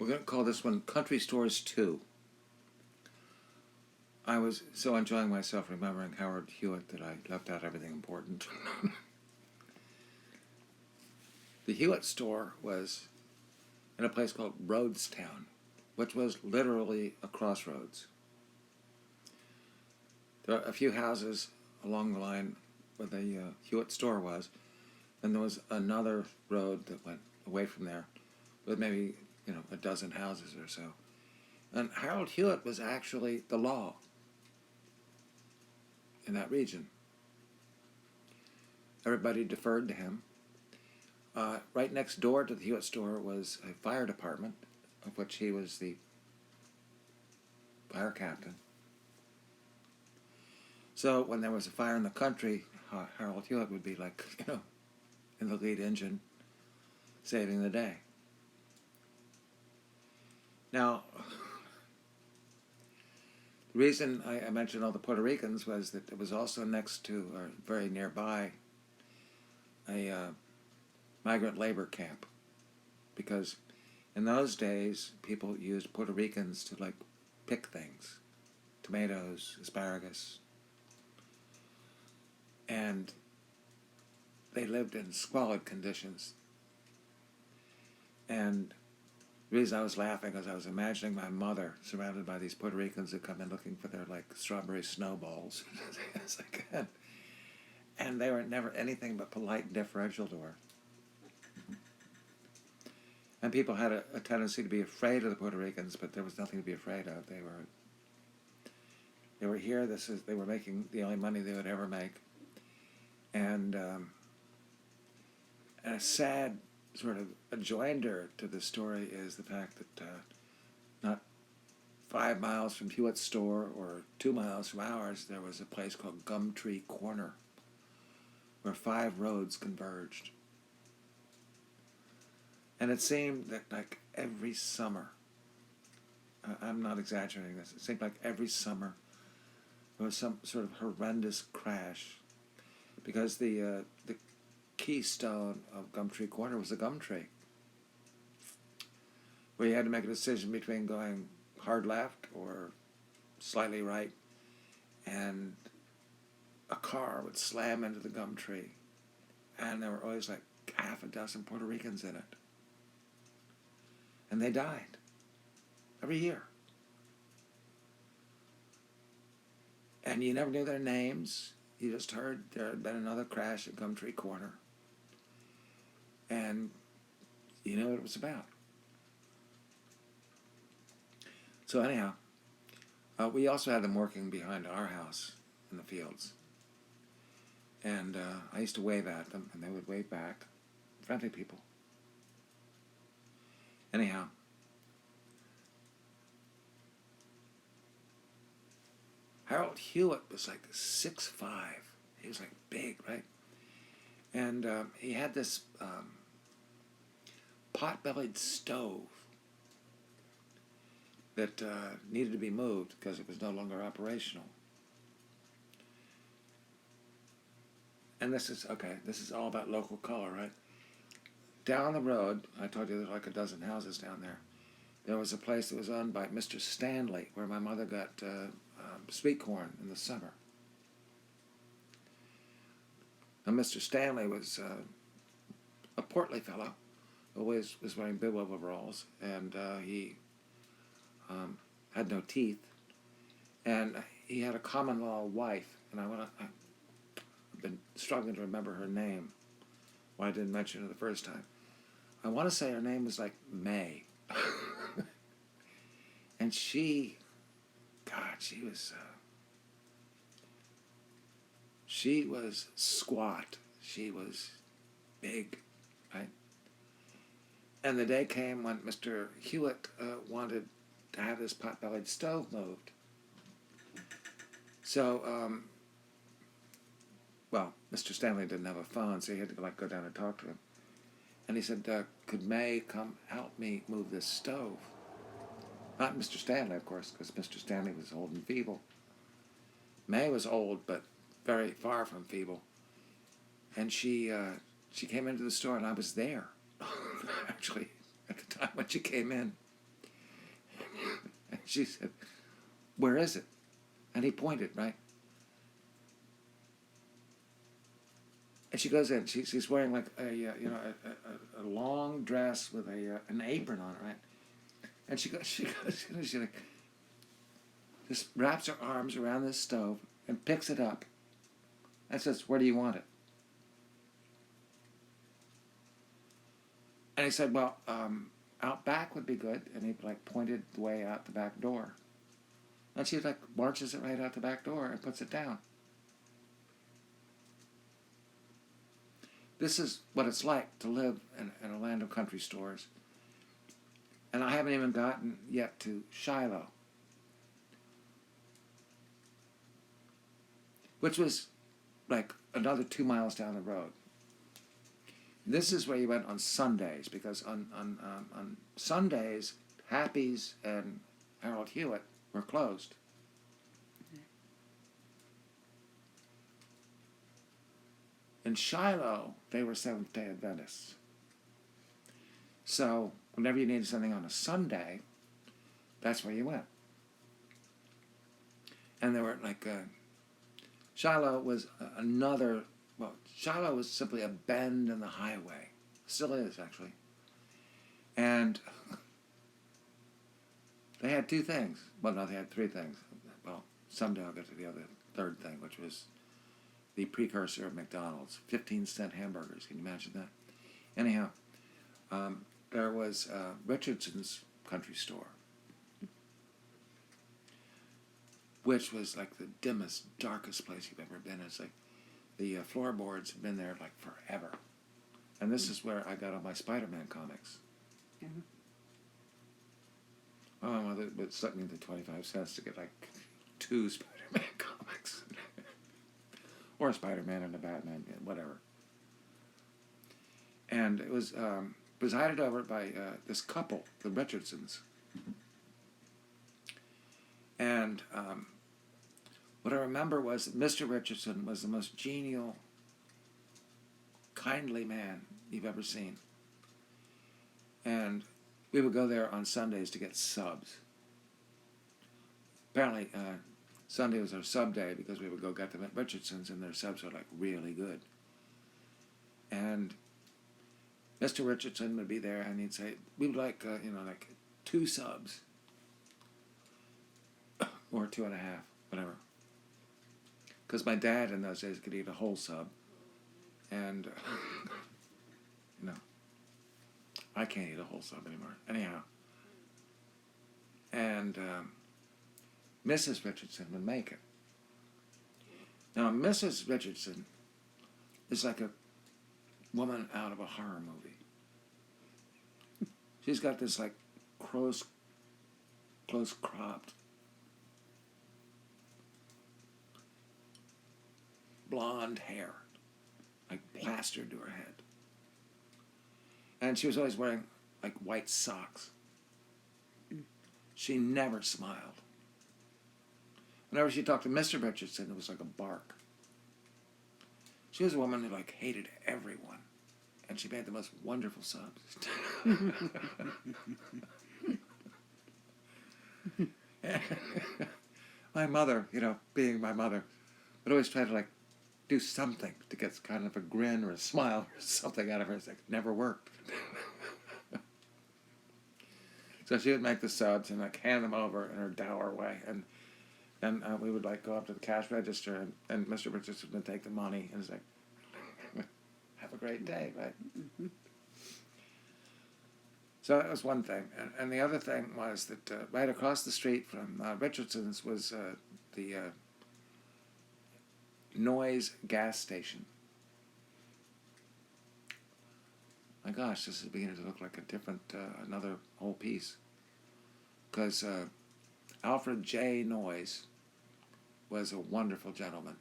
We're going to call this one Country Stores 2. I was so enjoying myself remembering Howard Hewitt that I left out everything important. The Hewitt store was in a place called Rhodestown, which was literally a crossroads. There are a few houses along the line where the Hewitt store was, and there was another road that went away from there with maybe, a dozen houses or so. And Harold Hewitt was actually the law in that region. Everybody deferred to him. Right next door to the Hewitt store was a fire department, of which he was the fire captain. So when there was a fire in the country, Harold Hewitt would be like, in the lead engine, saving the day. Now, the reason I mentioned all the Puerto Ricans was that it was also next to, or very nearby, a migrant labor camp. Because in those days, people used Puerto Ricans to, pick things. Tomatoes, asparagus. And they lived in squalid conditions. And the reason I was laughing is I was imagining my mother surrounded by these Puerto Ricans who come in looking for their strawberry snowballs. And they were never anything but polite and deferential to her. And people had a tendency to be afraid of the Puerto Ricans, but there was nothing to be afraid of. They were here. They were making the only money they would ever make. And a sad sort of adjoinder to the story is the fact that not 5 miles from Hewitt's store or 2 miles from ours, there was a place called Gumtree Corner, where 5 roads converged. And it seemed that every summer, I'm not exaggerating this, it seemed like every summer there was some sort of horrendous crash, because the keystone of Gumtree Corner was a gum tree, where you had to make a decision between going hard left or slightly right, and a car would slam into the gum tree, and there were always half a dozen Puerto Ricans in it. And they died every year. And you never knew their names. You just heard there had been another crash at Gumtree Corner. And you knew what it was about. So anyhow, we also had them working behind our house in the fields. And I used to wave at them, and they would wave back. Friendly people. Anyhow, Harold Hewitt was 6'5". He was big, right? And he had this pot-bellied stove that needed to be moved because it was no longer operational. And this is all about local color, right? Down the road, I told you there's a dozen houses down there. There was a place that was owned by Mr. Stanley, where my mother got sweet corn in the summer. Now, Mr. Stanley was a portly fellow, always was wearing bib overalls, and he had no teeth, and he had a common law wife, and I've been struggling to remember her name. Why I didn't mention her the first time. I want to say her name was May. And she was squat. She was big, right? And the day came when Mr. Hewitt wanted to have this pot-bellied stove moved. So, Mr. Stanley didn't have a phone, so he had to go down and talk to him. And he said, could May come help me move this stove? Not Mr. Stanley, of course, because Mr. Stanley was old and feeble. May was old, but very far from feeble. And she came into the store, and I was there, actually, at the time when she came in. She said, "Where is it?" And he pointed, right? And she goes in. She's wearing like a long dress with an apron on it, right? And she like just wraps her arms around this stove and picks it up and says, "Where do you want it?" And he said, "Well, out back would be good." And he like pointed the way out the back door. And she like marches it right out the back door and puts it down. This is what it's like to live in a land of country stores. And I haven't even gotten yet to Shiloh, which was like another 2 miles down the road. This is where you went on Sundays, because on Sundays, Happy's and Harold Hewitt were closed. In Shiloh, they were Seventh-day Adventists. So whenever you needed something on a Sunday, that's where you went. And there were like, Shiloh was another, well, Shiloh was simply a bend in the highway. Still is, actually. And they had two things. Well, no, they had three things. Well, someday I'll get to the third thing, which was the precursor of McDonald's. 15-cent hamburgers. Can you imagine that? Anyhow, there was Richardson's country store, which was like the dimmest, darkest place you've ever been. It's like the floorboards have been there like forever. And this is where I got all my Spider-Man comics. Mm-hmm. My mother would suck me into 25 cents to get like 2 Spider-Man comics. Or a Spider-Man and a Batman, whatever. And it was presided over by this couple, the Richardsons. And what I remember was that Mr. Richardson was the most genial, kindly man you've ever seen. And we would go there on Sundays to get subs. Apparently, Sunday was our sub day because we would go get them at Richardson's, and their subs are like really good. And Mr. Richardson would be there, and he'd say, "We would like, like 2 subs, or 2.5, whatever." Because my dad in those days could eat a whole sub, and I can't eat a whole sub anymore. Anyhow, and Mrs. Richardson would make it. Now, Mrs. Richardson is like a woman out of a horror movie. She's got this like close cropped blonde hair, like plastered to her head. And she was always wearing like white socks. She never smiled. Whenever she talked to Mr. Richardson, it was like a bark. She was a woman who like hated everyone, and she made the most wonderful subs. My mother, being my mother, would always try to like do something to get kind of a grin or a smile or something out of her. It's like never worked. So she would make the subs and like hand them over in her dour way, and we would like go up to the cash register, and Mr. Richardson would take the money and it's like, "Have a great day," right? Mm-hmm. So that was one thing, and the other thing was that right across the street from Richardson's was the Noise gas station. My gosh, this is beginning to look like a different, another whole piece. Because Alfred J. Noyes was a wonderful gentleman.